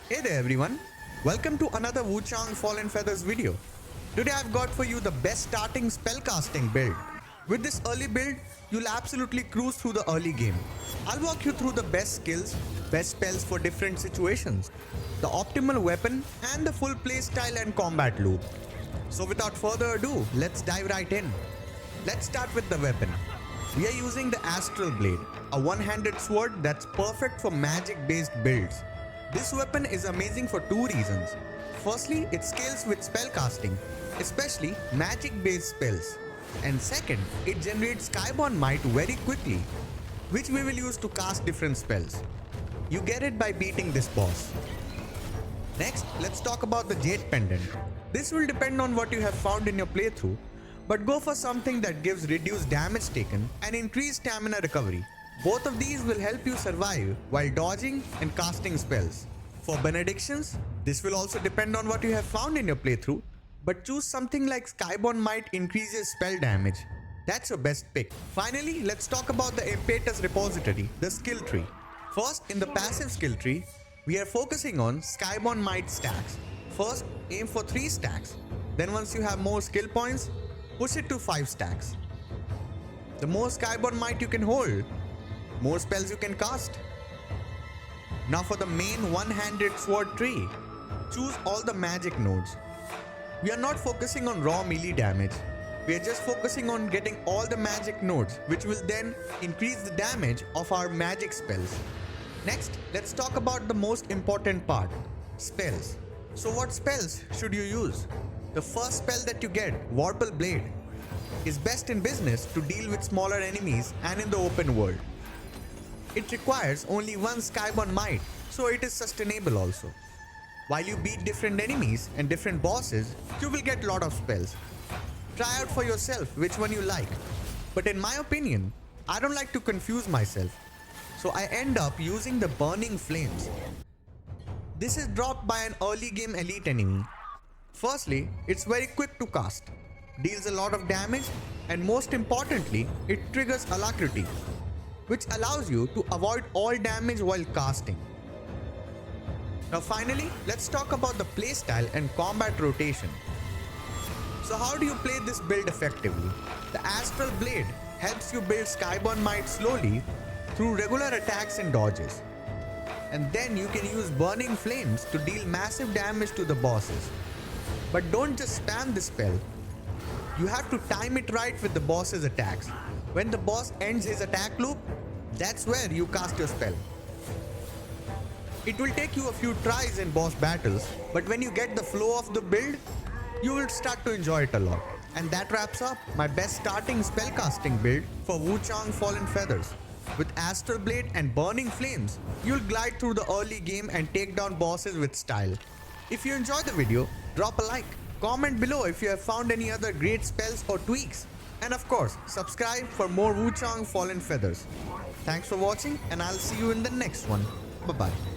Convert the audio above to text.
Hey there everyone, welcome to another Wuchang Fallen Feathers video. Today I've got for you the best starting spellcasting build. With this early build, you'll absolutely cruise through the early game. I'll walk you through the best skills, best spells for different situations, the optimal weapon and the full playstyle and combat loop. So without further ado, let's dive right in. Let's start with the weapon. We are using the Astral Blade, a one-handed sword that's perfect for magic-based builds. This weapon is amazing for two reasons. Firstly, it scales with spellcasting, especially magic-based spells. And second, it generates Skyborn Might very quickly, which we will use to cast different spells. You get it by beating this boss. Next, let's talk about the Jade Pendant. This will depend on what you have found in your playthrough, but go for something that gives reduced damage taken and increased stamina recovery. Both of these will help you survive while dodging and casting spells. For Benedictions, this will also depend on what you have found in your playthrough, but choose something like Skyborn Might increases spell damage. That's your best pick. Finally, let's talk about the Impetus repository, the skill tree. First, in the passive skill tree, we are focusing on Skyborn Might stacks. First, aim for 3 stacks. Then once you have more skill points, push it to 5 stacks. The more Skyborn Might you can hold, more spells you can cast. Now for the main one-handed sword tree, choose all the magic nodes. We are not focusing on raw melee damage. We are just focusing on getting all the magic nodes, which will then increase the damage of our magic spells. Next, let's talk about the most important part, spells. So what spells should you use? The first spell that you get, Warble Blade, is best in business to deal with smaller enemies and in the open world. It requires only 1 Skyborn Might, so it is sustainable also. While you beat different enemies and different bosses, you will get a lot of spells. Try out for yourself which one you like. But in my opinion, I don't like to confuse myself, so I end up using the Burning Flames. This is dropped by an early game elite enemy. Firstly, it's very quick to cast, deals a lot of damage, and most importantly, it triggers Alacrity, which allows you to avoid all damage while casting. Now finally, let's talk about the playstyle and combat rotation. So how do you play this build effectively? The Astral Blade helps you build Skyborn Might slowly through regular attacks and dodges. And then you can use Burning Flames to deal massive damage to the bosses. But don't just spam this spell. You have to time it right with the boss's attacks. When the boss ends his attack loop, that's where you cast your spell. It will take you a few tries in boss battles, but when you get the flow of the build, you will start to enjoy it a lot. And that wraps up my best starting spellcasting build for Wuchang Fallen Feathers. With Astral Blade and Burning Flames, you'll glide through the early game and take down bosses with style. If you enjoyed the video, drop a like, comment below if you have found any other great spells or tweaks, and of course, subscribe for more Wuchang Fallen Feathers. Thanks for watching and I'll see you in the next one. Bye bye.